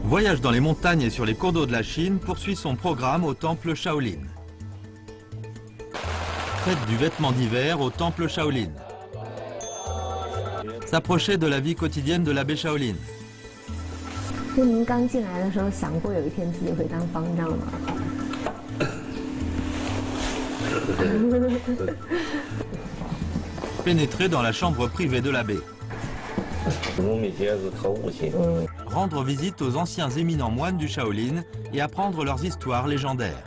Voyage dans les montagnes et sur les cours d'eau de la Chine poursuit son programme au temple Shaolin. Fête du vêtement d'hiver au temple Shaolin. S'approcher de la vie quotidienne de l'abbé Shaolin. 就您刚进来的时候想过有一天自己会当方丈吗？ Pénétrer dans la chambre privée de l'abbé. Rendre visite aux anciens éminents moines du Shaolin et apprendre leurs histoires légendaires.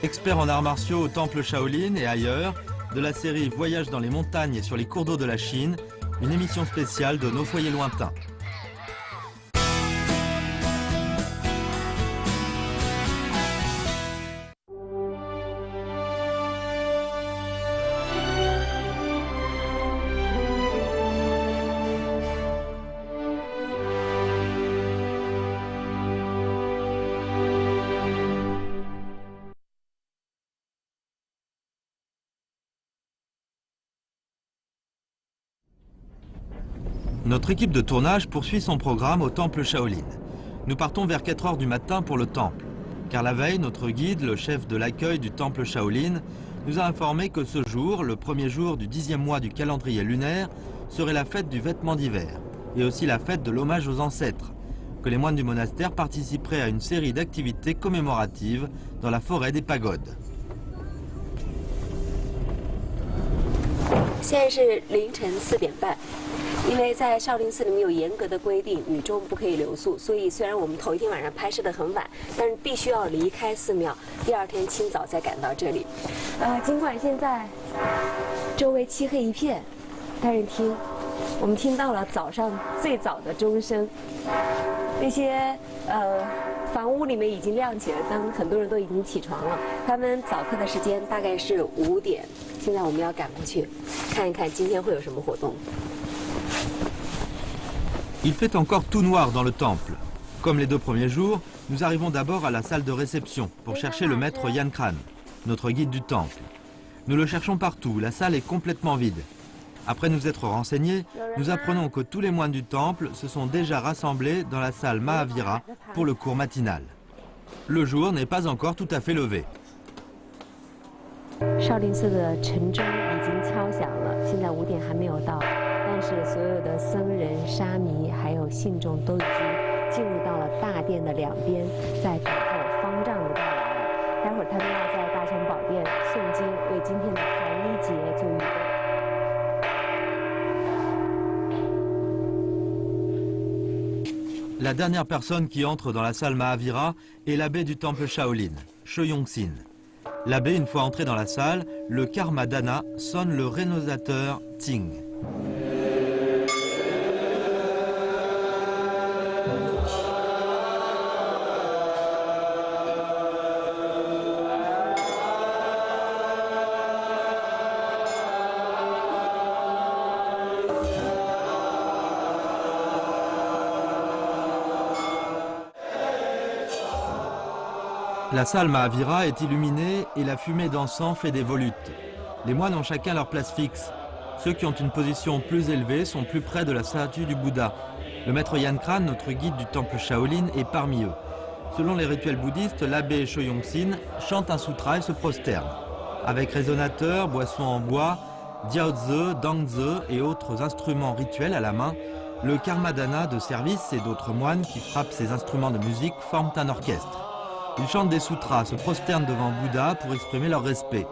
Expert en arts martiaux au temple Shaolin et ailleurs, de la série Voyage dans les montagnes et sur les cours d'eau de la Chine, une émission spéciale de Nos foyers lointains. Notre équipe de tournage poursuit son programme au temple Shaolin. Nous partons vers 4 h du matin pour le temple, car la veille, notre guide, le chef de l'accueil du temple Shaolin, nous a informé que ce jour, le premier jour du 10e mois du calendrier lunaire, serait la fête du vêtement d'hiver, et aussi la fête de l'hommage aux ancêtres, que les moines du monastère participeraient à une série d'activités commémoratives dans la forêt des pagodes. 现在是凌晨4点半，因为在少林寺里面有严格的规定，女众不可以留宿，所以虽然我们头一天晚上拍摄得很晚，但是必须要离开寺庙，第二天清早再赶到这里。尽管现在周围漆黑一片，但是我们听到了早上最早的钟声，那些房屋里面已经亮起了灯，很多人都已经起床了。他们早课的时间大概是5点，现在我们要赶过去，看一看今天会有什么活动。 Il fait encore tout noir dans le temple. Comme les 2 premiers jours, nous arrivons d'abord à la salle de réception pour chercher le maître Yan Kran, notre guide du temple. Nous le cherchons partout, la salle est complètement vide. Après nous être renseignés, nous apprenons que tous les moines du temple se sont déjà rassemblés dans la salle Mahavira pour le cours matinal. Le jour n'est pas encore tout à fait levé. 少林寺的晨钟已经敲响了，现在5点还没有到，但是所有的僧人、沙弥还有信众都已经进入到了大殿的两边，在等候方丈的到来。待会儿他们要在大雄宝殿诵经，为今天的寒衣节做预备。 La dernière personne qui entre dans la salle Mahavira est l'abbé du temple Shaolin, She Yongxin. L'abbé, une fois entré dans la salle, le Karmadana sonne le rénovateur Ting. La salle Mahavira est illuminée et la fumée d'encens fait des volutes. Les moines ont chacun leur place fixe. Ceux qui ont une position plus élevée sont plus près de la statue du Bouddha. Le maître Yan Kran, notre guide du temple Shaolin, est parmi eux. Selon les rituels bouddhistes, l'abbé She Yongxin chante un sutra et se prosterne. Avec résonateurs, boissons en bois, diaozi, dangzi et autres instruments rituels à la main, le Karmadana de service et d'autres moines qui frappent ces instruments de musique forment un orchestre. Ils chantent des sutras, se prosternent devant Bouddha pour exprimer leur respect.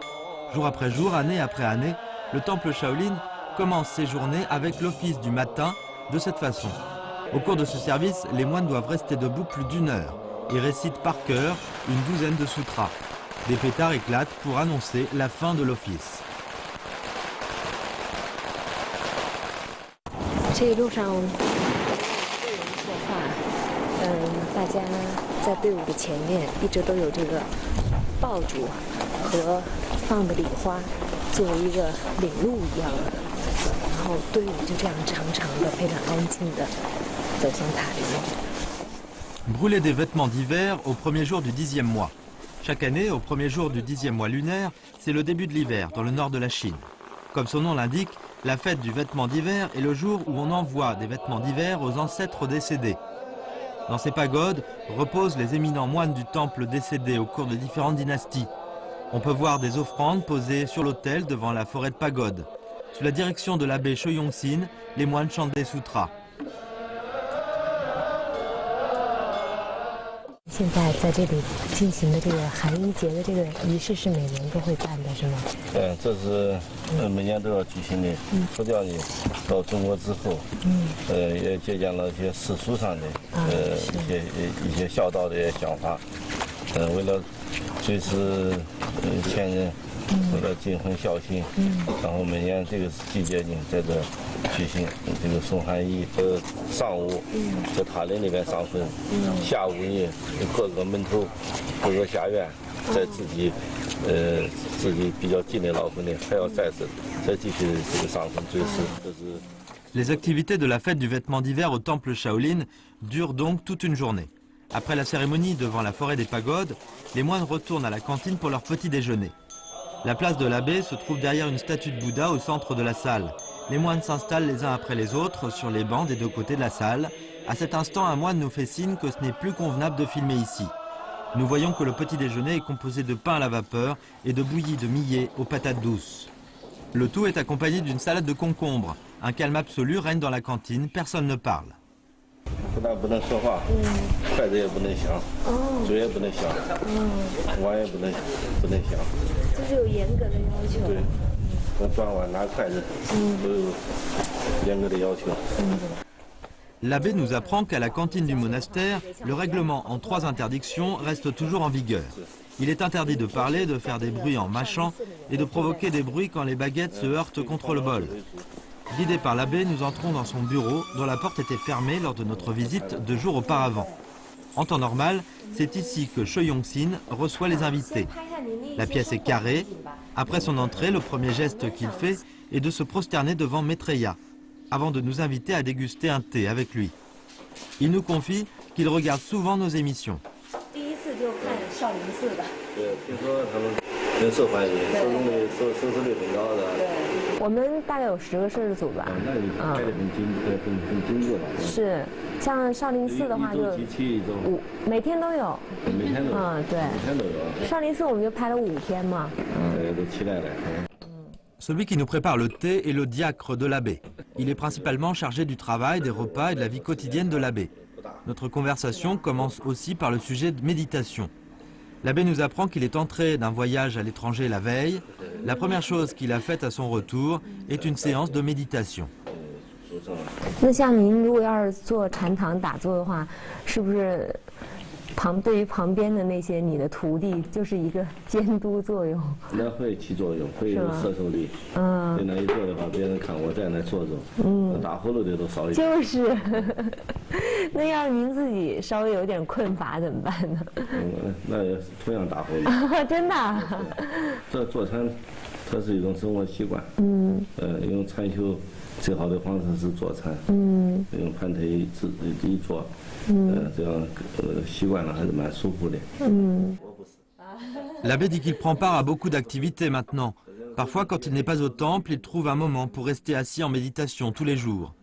Jour après jour, année après année, le temple Shaolin commence ses journées avec l'office du matin de cette façon. Au cours de ce service, les moines doivent rester debout plus d'1 heure et récitent par cœur une douzaine de sutras. Des pétards éclatent pour annoncer la fin de l'office. 大家在队伍的前面一直都有这个爆竹和放的礼花作为一个领路一样的，然后队伍就这样长长的、非常安静的走向塔里面。 Brûler des vêtements d'hiver au premier jour du 10e mois. Chaque année, au premier jour du 10e mois lunaire, c'est le début de l'hiver dans le nord de la Chine. Comme son nom l'indique, La fête du vêtement d'hiver est le jour où on envoie des vêtements d'hiver aux ancêtres décédés. Dans ces pagodes reposent les éminents moines du temple décédés au cours de différentes dynasties. On peut voir des offrandes posées sur l'autel devant la forêt de pagodes. Sous la direction de l'abbé Choyong-sin, les moines chantent des sutras. 现在在这里进行的这个寒衣节的这个仪式是每年都会办的，是吗？这是每年都要举行的。佛教呢，到中国之后，也借鉴了一些世俗上的一些孝道的想法，为了追思前人，为了尽婚孝心，然后每年这个季节呢，在这举行这个送寒衣。上午在塔林里面上坟，下午呢各个门头、各个下院，在自己比较近的老坟呢，还要再继续这个上坟追思。这是。Les activités de la fête du vêtement d'hiver au temple Shaolin durent donc toute une journée. Après la cérémonie devant la forêt des pagodes, les moines retournent à la cantine pour leur petit déjeuner. La place de l'abbé se trouve derrière une statue de Bouddha au centre de la salle. Les moines s'installent les uns après les autres sur les bancs des deux côtés de la salle. À cet instant, un moine nous fait signe que ce n'est plus convenable de filmer ici. Nous voyons que le petit déjeuner est composé de pain à la vapeur et de bouillie de millet aux patates douces. Le tout est accompagné d'une salade de concombre. Un calme absolu règne dans la cantine, personne ne parle. 不但不能说话，筷子也不能响，嘴也不能响，碗也不能响。这是有严格的要求。对，端碗拿筷子都有严格的要求。L'abbé nous apprend qu'à la cantine du monastère, le règlement en 3 interdictions reste toujours en vigueur. Il est interdit de parler, de faire des bruits en mâchant et de provoquer des bruits quand les baguettes se heurtent contre le bol. Guidés par l'abbé, nous entrons dans son bureau, dont la porte était fermée lors de notre visite 2 jours auparavant. En temps normal, c'est ici que Choyong-sin reçoit les invités. La pièce est carrée. Après son entrée, le premier geste qu'il fait est de se prosterner devant Maitreya, avant de nous inviter à déguster un thé avec lui. Il nous confie qu'il regarde souvent nos émissions. 很受欢迎，收视率很高的。我们大概有10个摄制组吧。那你拍的很精致了。是，像少林寺的话就每天都有。每天都有。对。每天都有。少林寺我们就拍了5天嘛。大家都期待了。Celui qui nous prépare le thé est le diacre de l'abbé. Il est principalement chargé du travail, des repas et de la vie quotidienne de l'abbé. Notre conversation commence aussi par le sujet de méditation. L'abbé nous apprend qu'il est entré d'un voyage à l'étranger la veille. La première chose qu'il a faite à son retour est une séance de méditation. 那像您如果要是做禅堂打坐的话，是不是对于旁边的那些你的徒弟就是一个监督作用？那会起作用，会有摄受力。在那一坐的话，别人看我在那坐着，打呼噜的都少一点。就是，那要是您自己稍微有点困乏怎么办呢？那也同样打呼噜。真的。这坐禅，它是一种生活习惯。用禅修最好的方式是坐禅。用盘腿一坐。这样习惯了还是蛮舒服的。L'abbé dit qu'il prend part à beaucoup d'activités maintenant. Parfois, quand il n'est pas au temple, il trouve un moment pour rester assis en méditation tous les jours.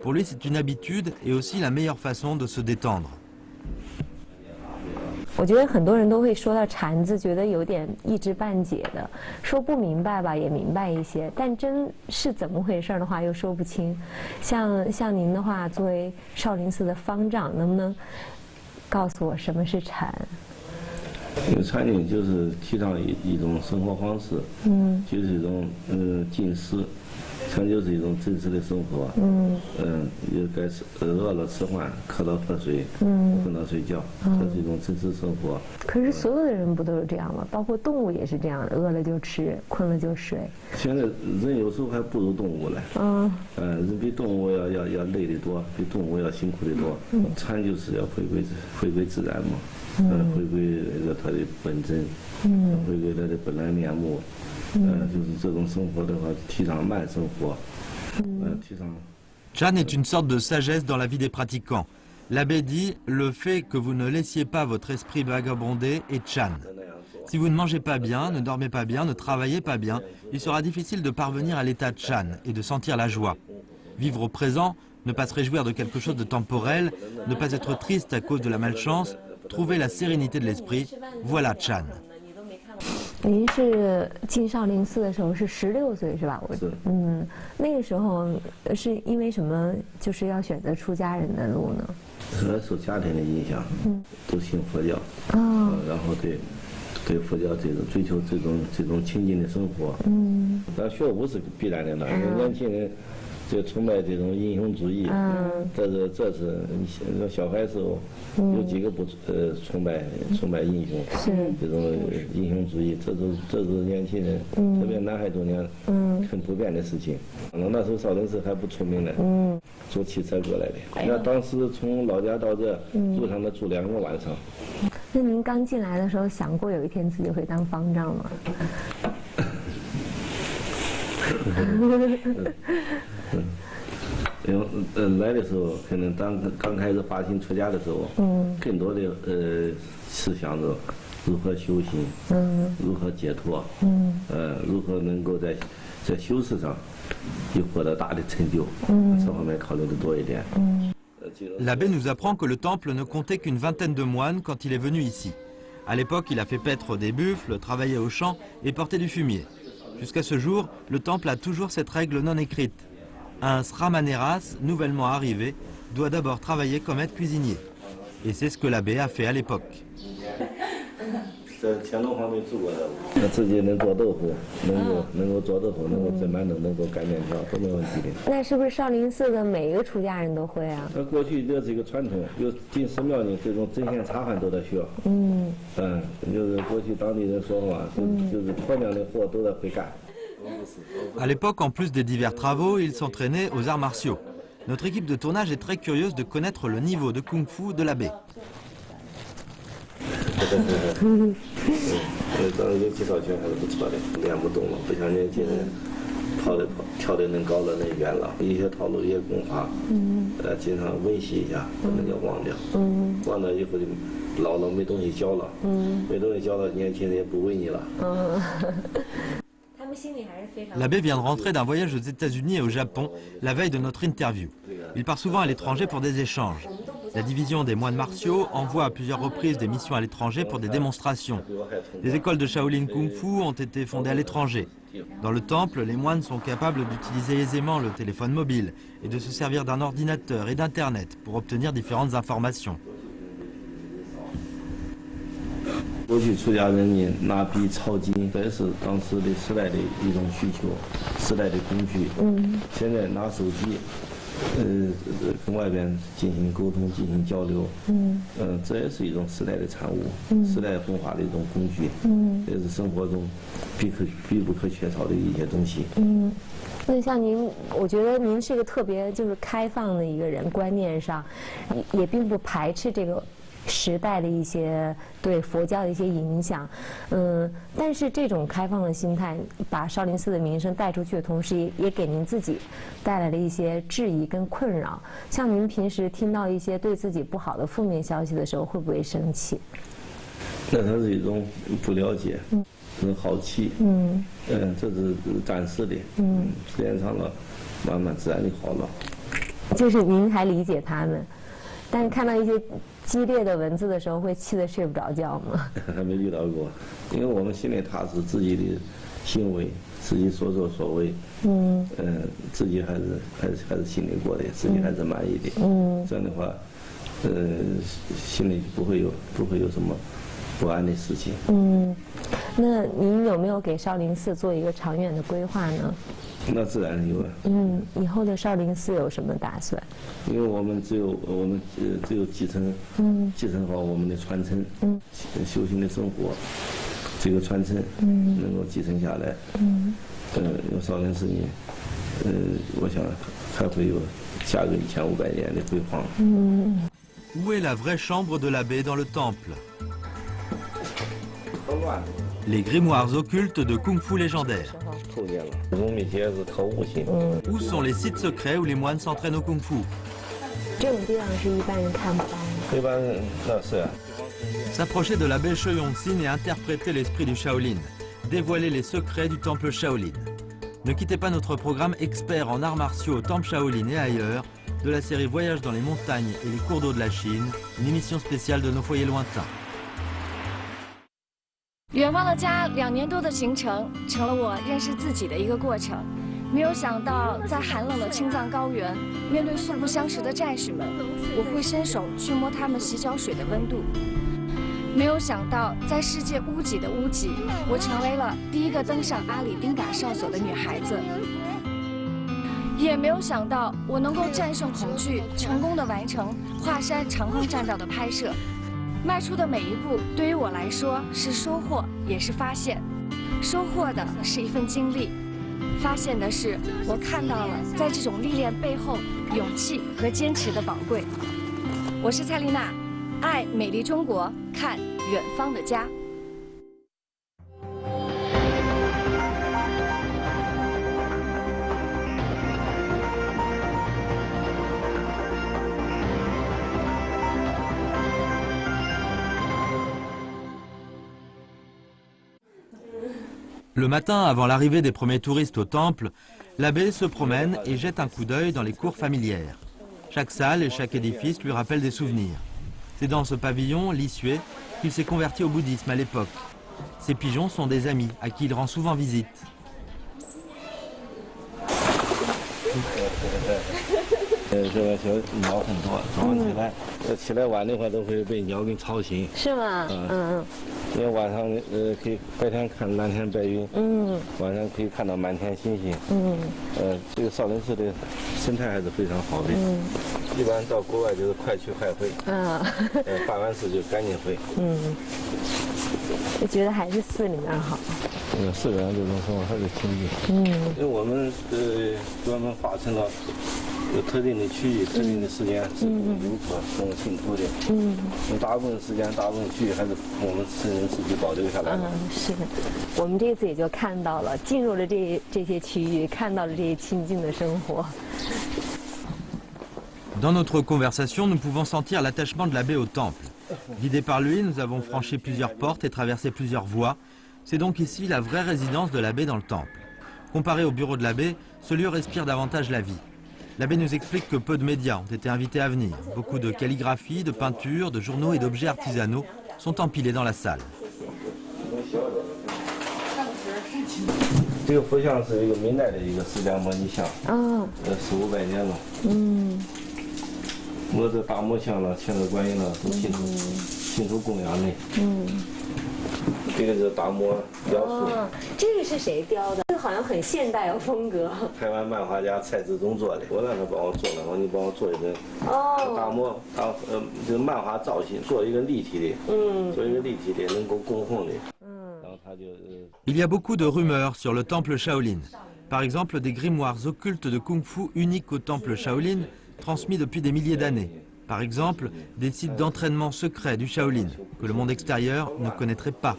Pour lui, c'est une habitude et aussi la meilleure façon de se détendre. 我觉得很多人都会说到禅字，觉得有点一知半解的，说不明白吧也明白一些，但真是怎么回事的话又说不清。像您的话，作为少林寺的方丈，能不能告诉我什么是禅？禅呢，就是提倡一种生活方式，就是一种静思。禅就是一种真实的生活，也该吃饿了吃饭，渴了喝水，困了睡觉，这是一种真实生活。可是所有的人不都是这样吗？包括动物也是这样，饿了就吃，困了就睡。现在人有时候还不如动物呢。人比动物要累得多，比动物要辛苦得多。禅就是要回归自然嘛，回归那个它的本真，回归它的本来面目。就是这种生活的话，提倡慢生活，提倡。Chan est une sorte de sagesse dans la vie des pratiquants. L'abbé dit, le fait que vous ne laissiez pas votre esprit vagabonder est Chan. Si vous ne mangez pas bien, ne dormez pas bien, ne travaillez pas bien, il sera difficile de parvenir à l'état de Chan et de sentir la joie. Vivre au présent, ne pas se réjouir de quelque chose de temporel, ne pas être triste à cause de la malchance, trouver la sérénité de l'esprit, voilà Chan. 您是进少林寺的时候是16岁是吧？是。那个时候是因为什么就是要选择出家人的路呢？受家庭的影响，都信佛教，然后对佛教追求这种清净的生活，但学武是必然的了，年轻人。就崇拜这种英雄主义，这是你小孩时候有几个不崇拜英雄，这种英雄主义，这是年轻人，特别南海中间很普遍的事情。那时候少林寺还不出名呢，坐汽车过来的。那当时从老家到这路上得住2个晚上。那您刚进来的时候想过有一天自己会当方丈吗？因为来的时候，可能刚开始发心出家的时候，更多的是想着如何修行，如何解脱，如何能够在修持上有获得大的成就，这方面考虑的多一点。L'abbé nous apprend que le temple ne comptait qu'une vingtaine de moines quand il est venu ici. À l'époque, il a fait paître des buffles, travaillé au champ et porté du fumier. Jusqu'à ce jour, le temple a toujours cette règle non écrite. Un sramaneras, nouvellement arrivé, doit d'abord travailler comme aide cuisinier. Et c'est ce que l'abbé a fait à l'époque. 在乾隆皇帝住过的，他自己能做豆腐，能够做豆腐，能够蒸馒头，能够擀面条，都没问题的。那是不是少林寺的每一个出家人都会啊？那过去这是一个传统，有进寺庙里这种针线茶饭都得学。就是过去当地人说话，就是婆娘的活都得会干。À l'époque, en plus des divers travaux, il s'entraînait aux arts martiaux. Notre équipe de tournage est très curieuse de connaître le niveau de kung-fu de l'abbé. 当时有几套拳还是不错的，练不动了，不像年轻人跳得能高了能远了，一些套路一些功法，经常温习一下，不能叫忘掉，忘掉以后就老了没东西教了，没东西教了，年轻人也不为你了。L'abbé vient de rentrer d'un voyage aux États-Unis et au Japon la veille de notre interview. Il part souvent à l'étranger pour des échanges. La division des moines martiaux envoie à plusieurs reprises des missions à l'étranger pour des démonstrations. Des écoles de Shaolin Kung Fu ont été fondées à l'étranger. Dans le temple, les moines sont capables d'utiliser aisément le téléphone mobile et de se servir d'un ordinateur et d'Internet pour obtenir différentes informations. 过去出家人呢拿笔抄经，这是当时的时代的一种需求，时代的工具。现在拿手机，跟外边进行沟通、进行交流。这也是一种时代的产物，时代风化的一种工具。也是生活中必不可缺少的一些东西。那像您，我觉得您是个特别就是开放的一个人，观念上也并不排斥这个时代的一些对佛教的一些影响，但是这种开放的心态把少林寺的名声带出去的同时，也给您自己带来了一些质疑跟困扰。像您平时听到一些对自己不好的负面消息的时候，会不会生气？那它是一种不了解，是好奇，这是暂时的，时间长了，慢慢自然就好了。就是您还理解他们，但是看到一些激烈的文字的时候，会气得睡不着觉吗？还没遇到过，因为我们心里踏实，自己的行为，自己所作所为，自己还是心里过的，自己还是满意的。这样的话，心里不会有什么不安的事情。那您有没有给少林寺做一个长远的规划呢？那自然有了。以后的少林寺有什么打算？因为我们只有继承好我们的传承，修行的生活，这个传承能够继承下来，有少林寺呢，我想还会有下个1500年的辉煌。Où est la vraie chambre de l'abbé dans le temple? Les grimoires occultes de Kung Fu légendaires. Où sont les sites secrets où les moines s'entraînent au Kung Fu? 这种地方是一般人看不到的。一般那是啊。 S'approcher de l'abbé She Yongsin et interpréter l'esprit du Shaolin, dévoiler les secrets du temple Shaolin. Ne quittez pas notre programme expert en arts martiaux au temple Shaolin et ailleurs, de la série Voyage dans les montagnes et les cours d'eau de la Chine, une émission spéciale de nos foyers lointains. 远方的家2年多的行程，成了我认识自己的一个过程。没有想到，在寒冷的青藏高原，面对素不相识的战士们，我会伸手去摸他们洗脚水的温度。没有想到，在世界屋脊的屋脊，我成为了第一个登上阿里丁嘎哨所的女孩子。也没有想到，我能够战胜恐惧，成功的完成华山长空栈道的拍摄。 迈出的每一步，对于我来说是收获，也是发现。收获的是一份经历，发现的是我看到了在这种历练背后勇气和坚持的宝贵。我是蔡丽娜，爱美丽中国，看远方的家。 Le matin, avant l'arrivée des premiers touristes au temple, l'abbé se promène et jette un coup d'œil dans les cours familières. Chaque salle et chaque édifice lui rappellent des souvenirs. C'est dans ce pavillon, Lissué, qu'il s'est converti au bouddhisme à l'époque. Ces pigeons sont des amis à qui il rend souvent visite. 这个小鸟很多，早上起来晚的话都会被鸟给吵醒。是吗？因为晚上可以白天看蓝天白云，晚上可以看到满天星星，这个少林寺的生态还是非常好的。一般到国外就是快去快回，办完事就赶紧回。我觉得还是寺里面好。寺里面这种生活还是清静。因为我们专门划成了。 有特定的区域、特定的时间是游客跟信徒的。大部分时间、大部分区域还是我们僧人自己保留下来的。是的，我们这次也就看到了，进入了这些区域，看到了这些清静的生活。 Dans notre conversation, nous pouvons sentir l'attachement de l'abbé au temple. Guidés par lui, nous avons franchi plusieurs portes et traversé plusieurs voies. C'est donc ici la vraie résidence de l'abbé dans le temple. Comparé au bureau de l'abbé, ce lieu respire davantage la vie. L'abbé nous explique que peu de médias ont été invités à venir. Beaucoup de calligraphie, de peintures, de journaux et d'objets artisanaux sont empilés dans la salle. 这个佛像是一个明代的一个释迦牟尼像，400-500年了。我这大摩像了、千手观音了，都信徒供养的。这个是大摩雕塑。这个是谁雕的？这个好像很现代的风格。台湾漫画家蔡志忠做的，我让他帮我做了，我说你帮我做一个大摩就是漫画造型，做一个立体的，做一个立体的能够供奉的。然后他就。Il y a beaucoup de rumeurs sur le temple Shaolin. Par exemple, des grimoires occultes de kung-fu uniques au temple Shaolin, transmis depuis des milliers d'années. Par exemple, des sites d'entraînement secrets du Shaolin, que le monde extérieur ne connaîtrait pas.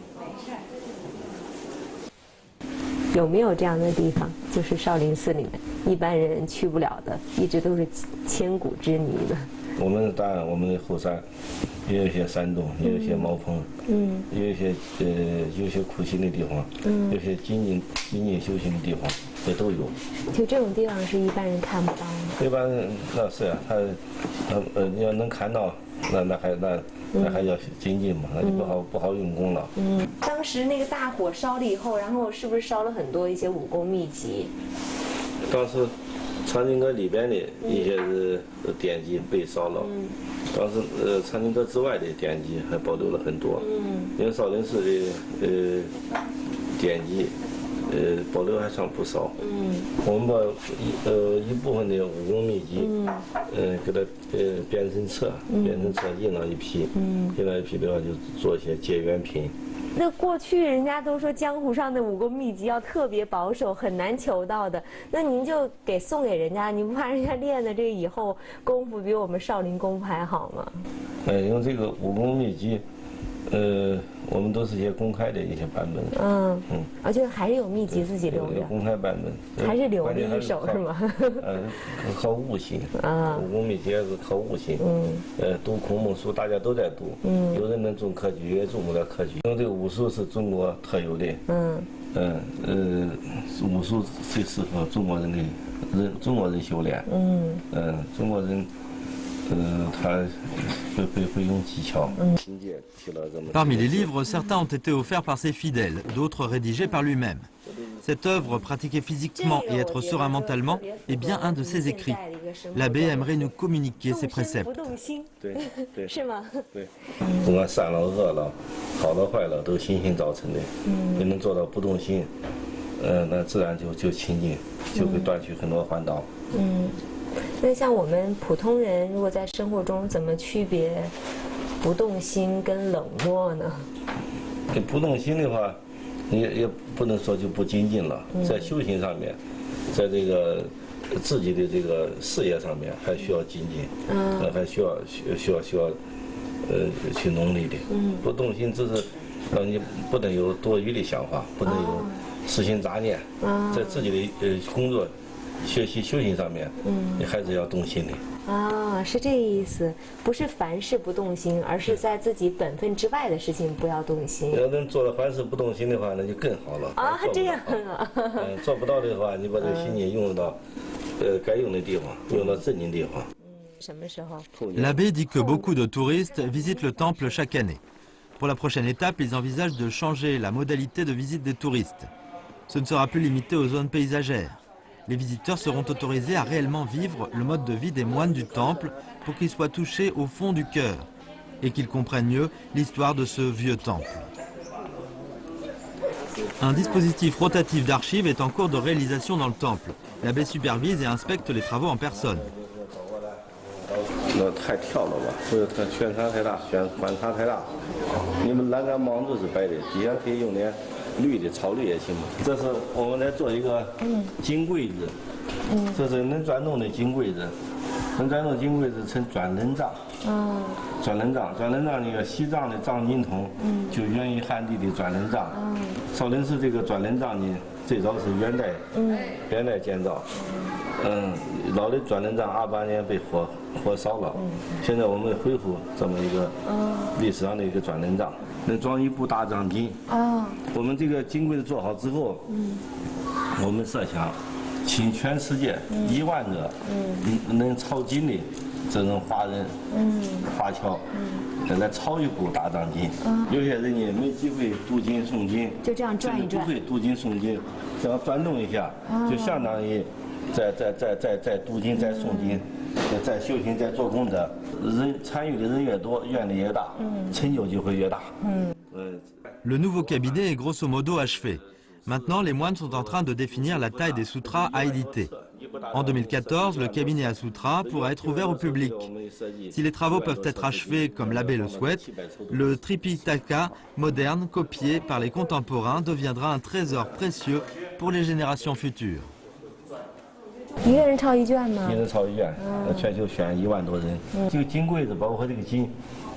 有没有这样的地方？就是少林寺里面一般人去不了的，一直都是千古之谜的。我们当然，我们的后山也有一些山洞，也有一些茅棚，也有一些有一些苦行的地方，有一些精进修行的地方，也都有。就这种地方是一般人看不到的。一般那是啊，你要能看到，那还要精进嘛，那就不好用功了。当时那个大火烧了以后，然后是不是烧了很多一些武功秘籍？当时藏经阁里边的一些典籍被烧了，当时藏经阁之外的典籍还保留了很多。因为少林寺的典籍保留还算不少。我们把一部分的武功秘籍给它编成册印了一批，印了一批的话就做一些结缘品。那过去人家都说江湖上的武功秘籍要特别保守，很难求到的。那您就送给人家，你不怕人家练的这个以后功夫比我们少林功夫还好吗？因为这个武功秘籍，我们都是一些公开的一些版本。而且还是有秘籍自己留着。公开版本。还是留了一手是吗？靠悟性。武功秘籍是靠悟性。读孔孟书大家都在读。有人能中科举，也中不了科举。因为这个武术是中国特有的。武术最适合中国人修炼。中国人。他会用技巧。Parmi les livres, certains ont été offerts par ses fidèles, d'autres rédigés par lui-même. Cette œuvre, pratiquer physiquement et être serein mentalement, est bien un de ses écrits. L'abbé aimerait nous communiquer ses préceptes. 是吗？不管善了恶了，好了坏了，都心性造成的。你能做到不动心，那自然就清净，就会断去很多烦恼。那像我们普通人，如果在生活中怎么区别不动心跟冷漠呢？不动心的话，也不能说就不精进了。在修行上面，在这个自己的这个事业上面，还需要精进，还需要去努力的。不动心只是让你不能有多余的想法，不能有私心杂念，在自己的工作。学习修行上面，你还是要动心的。是这个意思，不是凡事不动心，而是在自己本分之外的事情不要动心。要能做到凡事不动心的话，那就更好了。这样啊。做不到的话，你把这个心念用到该用的地方，用到正经地方。什么时候 L'abbé dit que beaucoup de touristes visitent le temple chaque année. Pour la prochaine étape, ils envisagent de changer la modalité de visite des touristes. Ce ne sera plus limité aux zones paysagères. Les visiteurs seront autorisés à réellement vivre le mode de vie des moines du temple pour qu'ils soient touchés au fond du cœur et qu'ils comprennent mieux l'histoire de ce vieux temple. Un dispositif rotatif d'archives est en cours de réalisation dans le temple. L'abbé supervise et inspecte les travaux en personne. 那太跳了吧，所以它旋差太大，反差太大。你们栏杆芒都是白的，底下可以用点绿的，草绿也行。这是我们来做一个金柜子，这是能转动的金柜子，能转动金柜子称转轮杖。转轮杖那个西藏的藏经筒就源于汉地的转轮杖。少林寺这个转轮杖呢，最早是元代建造。老的转轮杖28年被火烧了，现在我们恢复这么一个历史上的一个转轮杖，能装一部大藏经。我们这个金柜子做好之后，我们设想，请全世界1万个能抄经的这种华人华侨来抄一部大藏经。有些人呢没机会读经诵经，就这样转一转，不会读经诵经，这样转动一下，就相当于在读经、在诵经、在修行、在做功德。人参与的人越多，愿力越大，成就就会越大。Le nouveau cabinet est grosso modo achevé. Maintenant, les moines sont en train de définir la taille des sutras à éditer. En 2014, le cabinet à sutras pourra être ouvert au public. Si les travaux peuvent être achevés comme l'abbé le souhaite, le Tripitaka moderne copié par les contemporains deviendra un trésor précieux pour les générations futures. 一个人抄一卷吗？一人抄一卷，全球选1万多人。这个金柜子，包括这个金，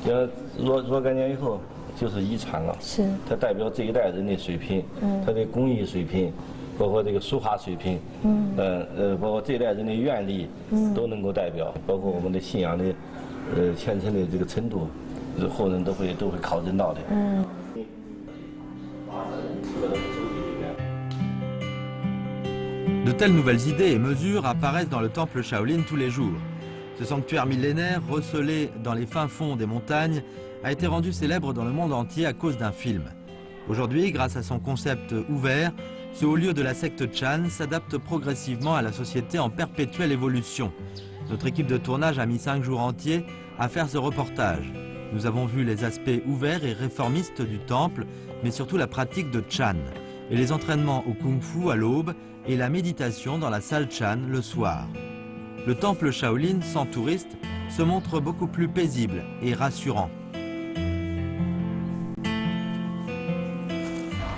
要若干年以后就是遗产了。是。它代表这一代人的水平，它的工艺水平，包括这个书画水平，包括这一代人的愿力，都能够代表，包括我们的信仰的，虔诚的这个程度，后人都会考证到的。De telles nouvelles idées et mesures apparaissent dans le temple Shaolin tous les jours. Ce sanctuaire millénaire, recelé dans les fins fonds des montagnes, a été rendu célèbre dans le monde entier à cause d'un film. Aujourd'hui, grâce à son concept ouvert, ce haut lieu de la secte Chan s'adapte progressivement à la société en perpétuelle évolution. Notre équipe de tournage a mis 5 jours entiers à faire ce reportage. Nous avons vu les aspects ouverts et réformistes du temple, mais surtout la pratique de Chan, et les entraînements au kung-fu à l'aube et la méditation dans la salle Chan le soir. Le temple Shaolin, sans touristes, se montre beaucoup plus paisible et rassurant.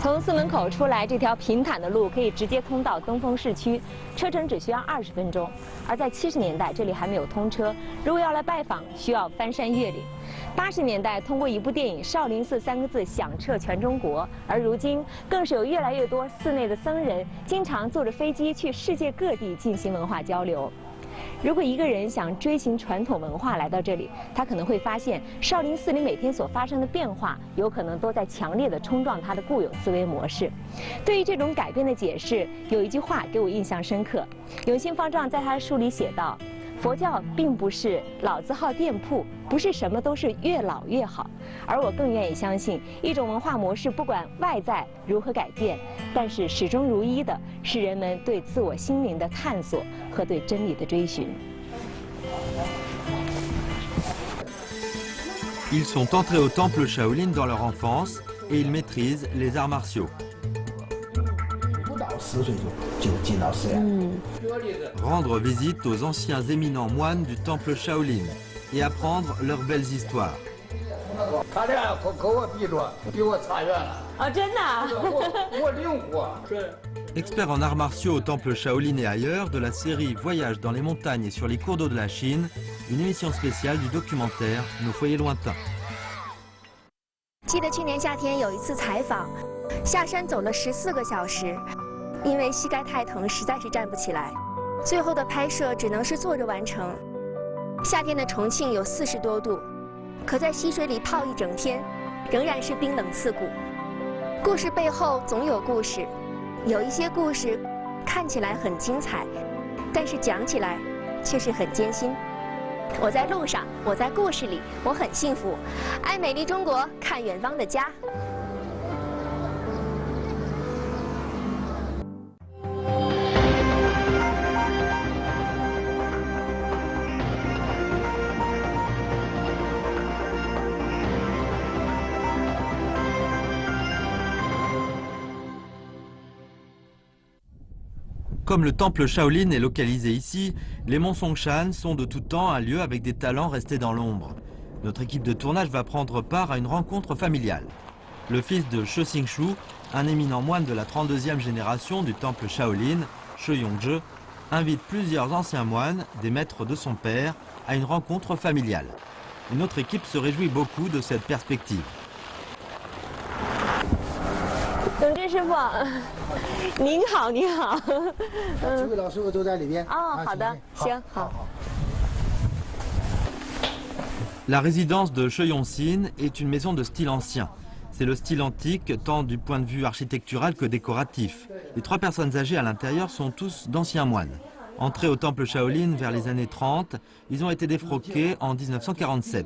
从寺门口出来，这条平坦的路可以直接通到登封市区，车程只需要20分钟。而在70年代，这里还没有通车，如果要来拜访，需要翻山越岭。80年代，通过一部电影“少林寺”3个字响彻全中国，而如今更是有越来越多寺内的僧人经常坐着飞机去世界各地进行文化交流。如果一个人想追寻传统文化来到这里，他可能会发现少林寺里每天所发生的变化，有可能都在强烈地冲撞他的固有思维模式。对于这种改变的解释，有一句话给我印象深刻。永信方丈在他的书里写道：佛教并不是老字号店铺，不是什么都是越老越好，而我更愿意相信，一种文化模式不管外在如何改变，但是始终如一的是人们对自我心灵的探索和对真理的追寻。Ils sont entrés au temple Shaolin dans leur enfance et ils maîtrisent les arts martiaux. Rendre visite aux anciens éminents moines du temple Shaolin et apprendre leurs belles histoires. 他这样和我比着，比我差远了。哦，真的啊？我灵活。是。 Expert en arts martiaux au temple Shaolin et ailleurs, de la série Voyage dans les montagnes et sur les cours d'eau de la Chine, une émission spéciale du documentaire Nos foyers lointains. 记得去年夏天有一次采访，下山走了14个小时，因为膝盖太疼，实在是站不起来。最后的拍摄只能是坐着完成。夏天的重庆有40多度，可在溪水里泡一整天，仍然是冰冷刺骨。故事背后总有故事。 有一些故事看起来很精彩，但是讲起来却是很艰辛。我在路上，我在故事里，我很幸福。爱美丽中国，看远方的家。 Comme le temple Shaolin est localisé ici, les monts Songshan sont de tout temps un lieu avec des talents restés dans l'ombre. Notre équipe de tournage va prendre part à une rencontre familiale. Le fils de She Xingshu, un éminent moine de la 32e génération du temple Shaolin, She Yongzhe, invite plusieurs anciens moines, des maîtres de son père, à une rencontre familiale. Et notre équipe se réjouit beaucoup de cette perspective. 永志师傅，您好，您好。几位老师傅都在里边。哦，好的，行，好。 La résidence de She Yongsin est une maison de style ancien. C'est le style antique tant du point de vue architectural que décoratif. Les 3 personnes âgées à l'intérieur sont tous d'anciens moines. Entrés au temple Shaolin vers les années 30, ils ont été défroqués en 1947.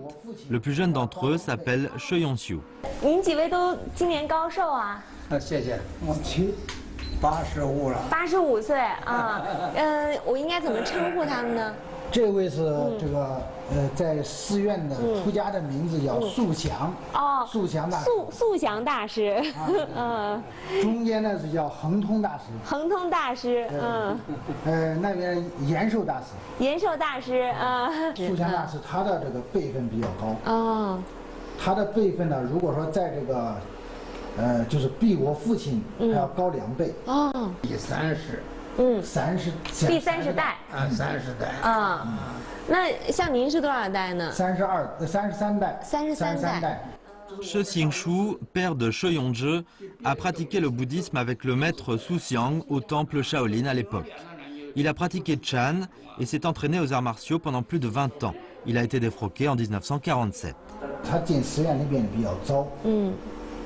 Le plus jeune d'entre eux s'appelle She Yongxiu. 您几位都今年高寿啊？谢谢，我85了。85岁啊，我应该怎么称呼他们呢？这位是这个在寺院的出家的名字叫素祥。哦，素祥大师。素祥大师。中间呢是叫恒通大师。恒通大师，那边延寿大师。延寿大师，素祥大师他的这个辈分比较高。哦。他的辈分呢，如果说在这个就是比我父亲还要高2倍。哦。第30。 第30代啊，30代啊。那像您是多少代呢？33代。33代。She Xingshu, père de She Yongzhe, a pratiqué le bouddhisme avec le maître Su Xiang au temple Shaolin à l'époque. Il a pratiqué Chan et s'est entraîné aux arts martiaux pendant plus de 20 ans. Il a été défroqué en 1947. 他进寺院那边比较早，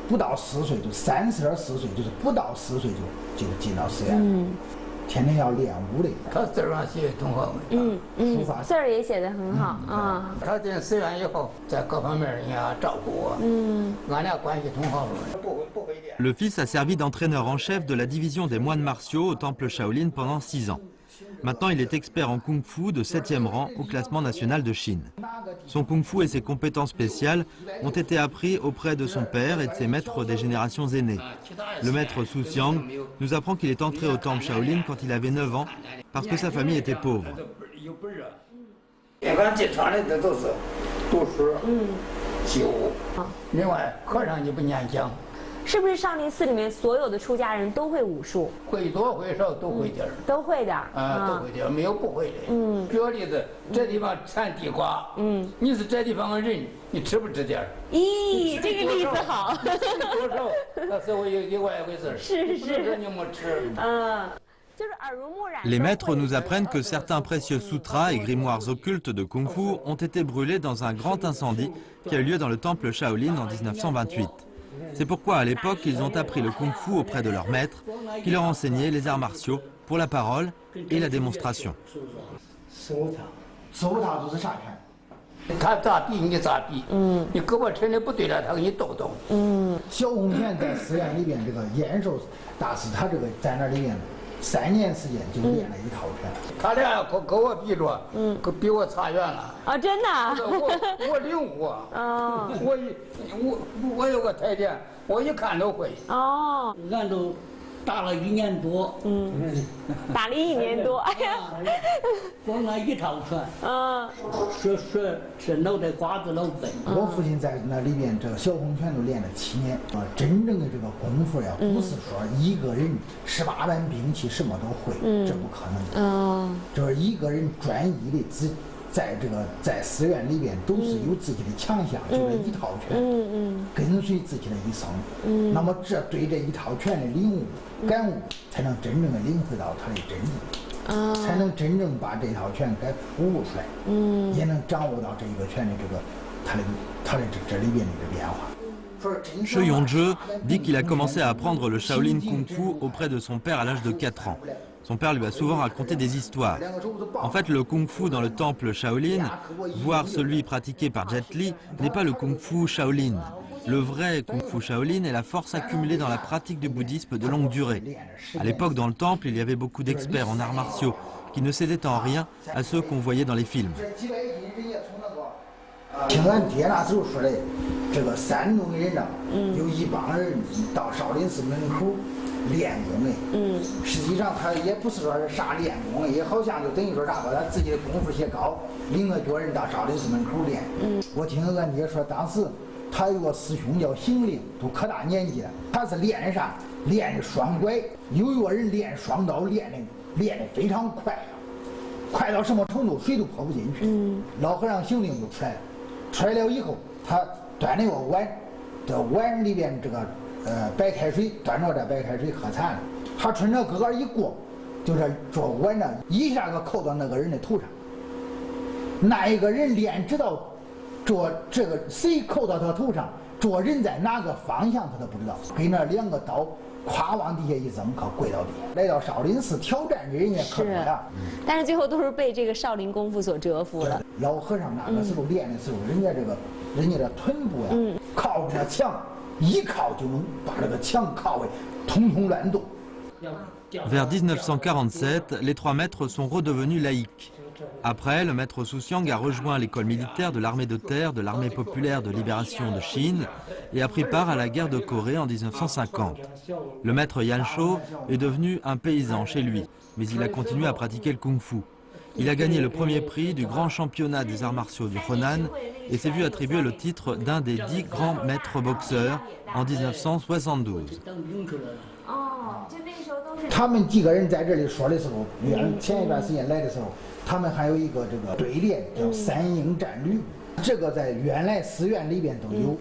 不到10岁就32、14岁，就是不到10岁就进到寺院。 天天要练武的，他字上写的很好，书法字儿也写得很好啊。他进寺院以后，在各方面人家照顾我，俺俩关系很好。Le fils a servi d'entraîneur en chef de la division des moines martiaux au temple Shaolin pendant 6 ans. Maintenant, il est expert en kung-fu de 7e rang au classement national de Chine. Son kung-fu et ses compétences spéciales ont été appris auprès de son père et de ses maîtres des générations aînées. Le maître Su Xiang nous apprend qu'il est entré au temple Shaolin quand il avait 9 ans parce que sa famille était pauvre. 酒，另外和尚就不念经，是不是少林寺里面所有的出家人都会武术？会多会少都会点儿。都会的都会点儿，没有不会的。举个例子，这地方产地瓜，你是这地方的人，你吃不吃点儿？咦，这个例子好。吃多少，那是我另外一回事。是是。你没吃。Les maîtres nous apprennent que certains précieux sutras et grimoires occultes de Kung Fu ont été brûlés dans un grand incendie qui a eu lieu dans le temple Shaolin en 1928. C'est pourquoi à l'époque ils ont appris le Kung Fu auprès de leur maître, qui leur enseignait les arts martiaux pour la parole et la démonstration. 手套就是啥拳？他咋比你咋比，你胳膊抻的不对了，他给你抖抖。小洪拳在寺院里边，这个延寿大师他这个在那里边3年时间就练了一套拳。他俩跟我比着，比我差远了。啊，真的？我领悟啊，我有个特点，我一看都会。哦，俺都打了1年多。打了1年多，哎呀，光那一套拳，是脑袋瓜子老笨。我父亲在那里边，这个小洪拳都练了7年啊。真正的这个功夫呀，不是说一个人18般兵器什么都会，这不可能。就是一个人专一的在寺院里边都是有自己的强项，就这一套拳，跟随自己的一生。那么这对这一套拳的领悟感悟，才能真正的领会到它的真谛，才能真正把这套拳给悟出来，也能掌握到这一个拳的它的这里边的一个变化。Shi Yongzhe dit qu'il a commencé à apprendre le Shaolin Kung Fu auprès de son père à l'âge de 4 ans. Son père lui a souvent raconté des histoires. En fait, le Kung Fu dans le temple Shaolin, voire celui pratiqué par Jet Li, n'est pas le Kung Fu Shaolin. Le vrai Kung Fu Shaolin est la force accumulée dans la pratique du bouddhisme de longue durée. À l'époque, dans le temple, il y avait beaucoup d'experts en arts martiaux qui ne cédaient en rien à ceux qu'on voyait dans les films. 听俺爹那时候说的，这个山东的人呐，有一帮人到少林寺门口练功的。实际上他也不是说是啥练功的，也好像就等于说啥把他自己的功夫些高，领个脚人到少林寺门口练。我听俺爹说，当时他有个师兄叫行令，都可大年纪了，他是练的啥？练的双拐。有一个人练双刀，练的非常快啊，快到什么程度，谁都泼不进去。老和尚行令就出来了。出来了以后，他端了个碗，这碗里边这个白开水，端着这白开水喝残了。他顺着个一过，就是这碗呢一下子扣到那个人的头上。那一个人连知道这个谁扣到他头上，这人在哪个方向他都不知道。给那2个刀咵往地下一扔，可跪到地下。来到少林寺挑战的人也可多呀，但是最后都是被这个少林功夫所折服了。老和尚那个时候练的时候，人家的臀部呀，靠着墙，一靠就能把这个墙靠为通通乱动。Vers 1947, les 3 maîtres sont redevenus laïcs. Après, le maître Soussiang a rejoint l'école militaire de l'armée de terre de l'armée populaire de libération de Chine et a pris part à la guerre de Corée en 1950. Le maître Yansho est devenu un paysan chez lui, mais il a continué à pratiquer le kung-fu. Il a gagné le premier prix du grand championnat des arts martiaux du Henan et s'est vu attribuer le titre d'un des 10 grands maîtres boxeurs en 1972. 他们几个人在这里说的时候，前一段时间来的时候，他们还有一个这个对联叫3英战吕布，这个在原来寺院里边都有。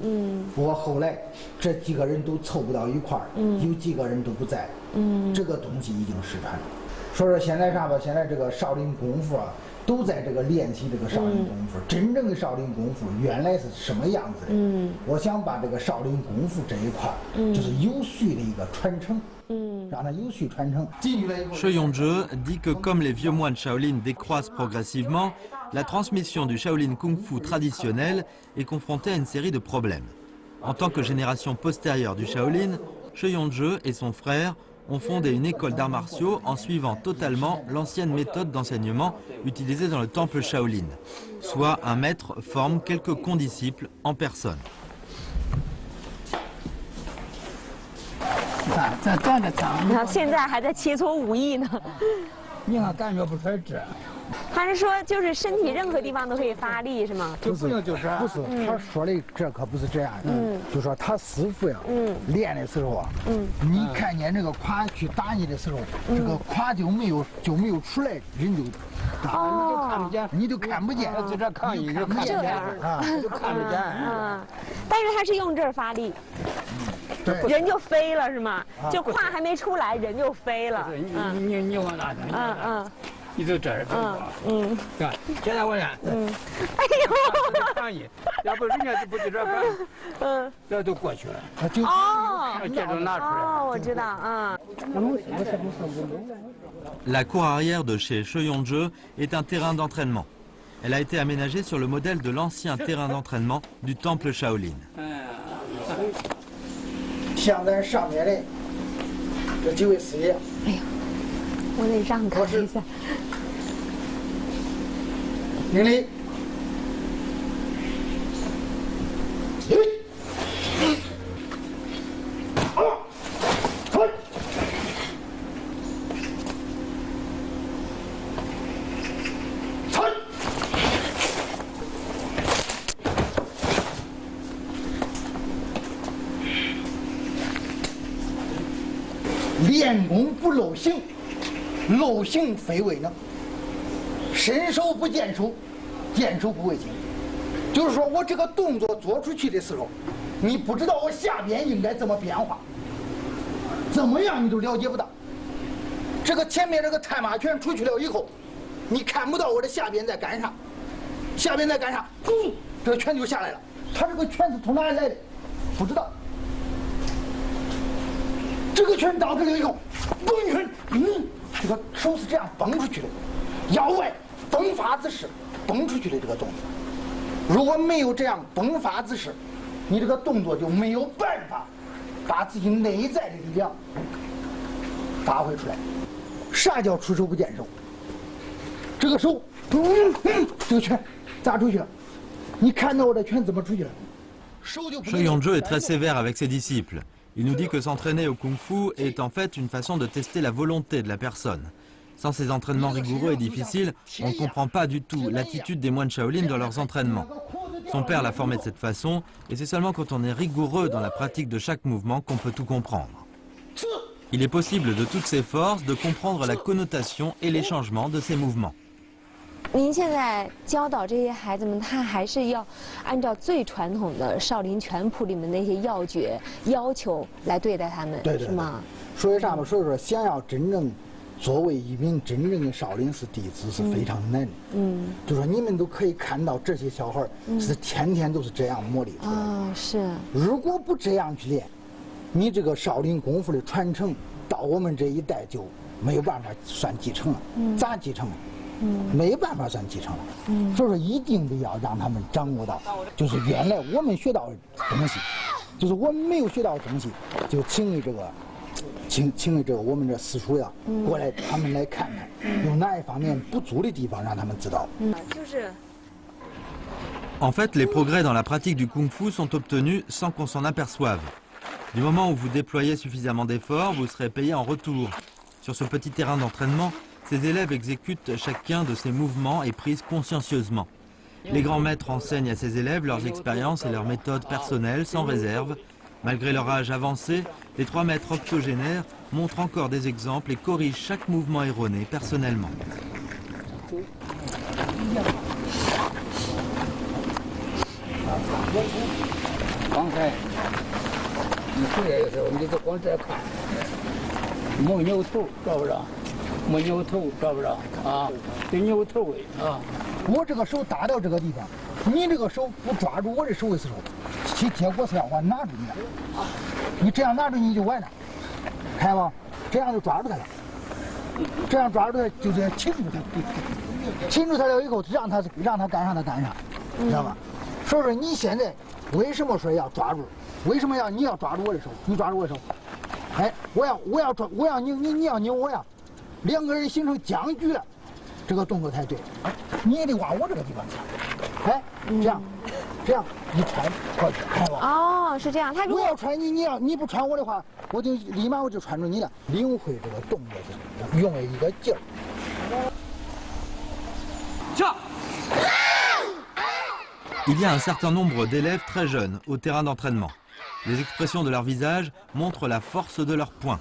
不过后来这几个人都凑不到一块儿，有几个人都不在。这个东西已经失传了。说现在啥吧，现在这个少林功夫啊，都在这个练习这个少林功夫。真正的少林功夫原来是什么样子的？我想把这个少林功夫这一块，就是有序的一个传承。Shi Yongzhe dit que comme les vieux moines Shaolin décroissent progressivement, la transmission du Shaolin Kung Fu traditionnel est confrontée à une série de problèmes. En tant que génération postérieure du Shaolin, Shi Yongzhe et son frère ont fondé une école d'arts martiaux en suivant totalement l'ancienne méthode d'enseignement utilisée dans le temple Shaolin. Soit un maître forme quelques condisciples en personne. 咱站着站，现在还在切磋武艺呢。你看感觉不出来这，他是说就是身体任何地方都可以发力是吗？不是，不是，他说的这可不是这样的。就说他师傅呀，练的时候啊，你看见这个胯去打你的时候，这个胯就没有出来，人就打，你就看不见，在这看你就看不见啊，就看不见。但是他是用这儿发力。对，人就飞了是吗？就胯还没出来，人就飞了。你往哪去？你就这儿，对吧？现在我看，哎呦，抗议，要不人家就不在这干，这都过去了。这都拿出来。我知道啊。La cour arrière de chez Shoyonje est un terrain d'entraînement. Elle a été aménagée sur le modèle de l'ancien terrain d'entraînement du temple Shaolin. 像咱上面的这几位师爷，哎呀，我得让开一下。明理。练功不露形，露形非为能。伸手不见手，见手不为精。就是说我这个动作做出去的时候，你不知道我下边应该怎么变化，怎么样你都了解不到。这个前面这个探马拳出去了以后，你看不到我的下边在干啥，下边在干啥，这个拳就下来了。他这个拳是从哪里来的，不知道。这个拳到这里以后，蹦拳，这个手是这样蹦出去的，腰外崩发姿势蹦出去的这个动作。如果没有这样崩发姿势，你这个动作就没有办法把自己内在的力量发挥出来。啥叫出手不见手？这个手，这个拳砸出去了，你看到我的拳怎么出去了？手就不。Shoyonje est très sévère avec ses disciples. Il nous dit que s'entraîner au kung-fu est en fait une façon de tester la volonté de la personne. Sans ces entraînements rigoureux et difficiles, on ne comprend pas du tout l'attitude des moines Shaolin dans leurs entraînements. Son père l'a formé de cette façon, et c'est seulement quand on est rigoureux dans la pratique de chaque mouvement qu'on peut tout comprendre. Il est possible de toutes ces forces de comprendre la connotation et les changements de ces mouvements. 您现在教导这些孩子们，他还是要按照最传统的少林拳谱里面那些要诀要求来对待他们，是吗？所以啥嘛？所以说，想要真正作为一名真正的少林寺弟子是非常难的。就说你们都可以看到这些小孩是天天都是这样磨砺出来的。是。如果不这样去练，你这个少林功夫的传承到我们这一代就没有办法算继承了。咋继承啊？没办法算继承了。所以说一定得要让他们掌握到，就是原来我们学到的东西，就是我们没有学到的东西，就请为这个我们这师叔呀过来，他们来看看有哪一方面不足的地方，让他们知道。En fait, les progrès dans la pratique du kung-fu sont obtenus sans qu'on s'en aperçoive. Du moment où vous déployez suffisamment d'efforts, vous serez payé en retour. Sur ce petit terrain d'entraînement, ces élèves exécutent chacun de ces mouvements et prises consciencieusement. Les grands maîtres enseignent à ces élèves leurs expériences et leurs méthodes personnelles sans réserve. Malgré leur âge avancé, les 3 maîtres octogénaires montrent encore des exemples et corrigent chaque mouvement erroné personnellement. 刚才你回来的时候，你都光在看，没扭头，知不知道？没扭头，知不知道？啊，得扭头啊！我这个手搭到这个地方，你这个手不抓住我的手的时候，其结果是让我拿住你了。你这样拿住你就完了，看吧，这样就抓住他了。这样抓住他就是擒住他，擒住他了以后，让他干啥他干啥，知道吧？所以说你现在为什么说要抓住？为什么你要抓住我的手？你抓住我的手，哎，我要抓，我要你要拧我呀，两个人形成僵局了，这个动作才对。你也得往我这个地方穿，哎，这样一穿过去，看吧？哦，是这样。他如果我要穿你不穿我的话，我就立马我就穿住你了。领会这个动作是用了一个劲儿。Il y a un certain nombre d'élèves très jeunes au terrain d'entraînement. Les expressions de leur visage montrent la force de leurs poings.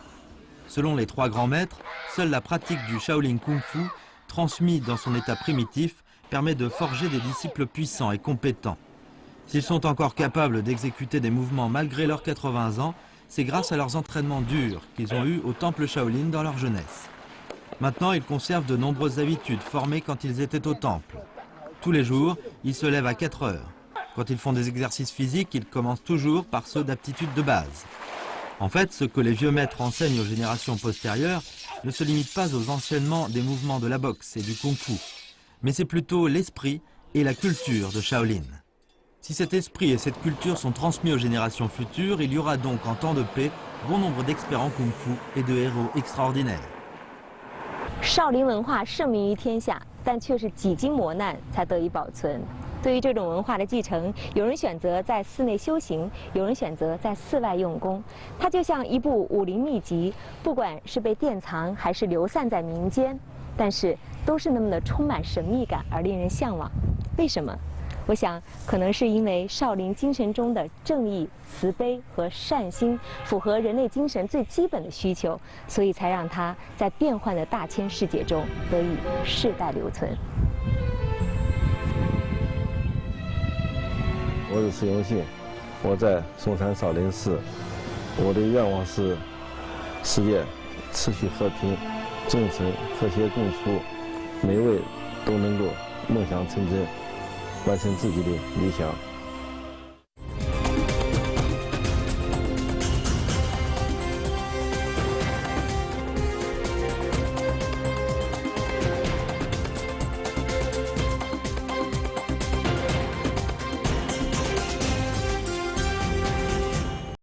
Selon les 3 grands maîtres, seule la pratique du Shaolin Kung Fu, transmis dans son état primitif, permet de forger des disciples puissants et compétents. S'ils sont encore capables d'exécuter des mouvements malgré leurs 80 ans, c'est grâce à leurs entraînements durs qu'ils ont eus au temple Shaolin dans leur jeunesse. Maintenant, ils conservent de nombreuses habitudes formées quand ils étaient au temple. Tous les jours, ils se lèvent à 4 heures. Quand ils font des exercices physiques, ils commencent toujours par ceux d'aptitude de base. En fait, ce que les vieux maîtres enseignent aux générations postérieures ne se limite pas aux enchaînements des mouvements de la boxe et du kung-fu, mais c'est plutôt l'esprit et la culture de Shaolin. Si cet esprit et cette culture sont transmis aux générations futures, il y aura donc en temps de paix bon nombre d'experts en kung-fu et de héros extraordinaires. 少林文化盛名于天下，但却是几经磨难才得以保存。对于这种文化的继承，有人选择在寺内修行，有人选择在寺外用功。它就像一部武林秘籍，不管是被典藏还是流散在民间，但是都是那么的充满神秘感而令人向往。为什么？我想，可能是因为少林精神中的正义、慈悲和善心符合人类精神最基本的需求，所以才让它在变幻的大千世界中得以世代留存。我是石永信，我在嵩山少林寺，我的愿望是世界持续和平，众生和谐共处，每位都能够梦想成真，完成自己的理想。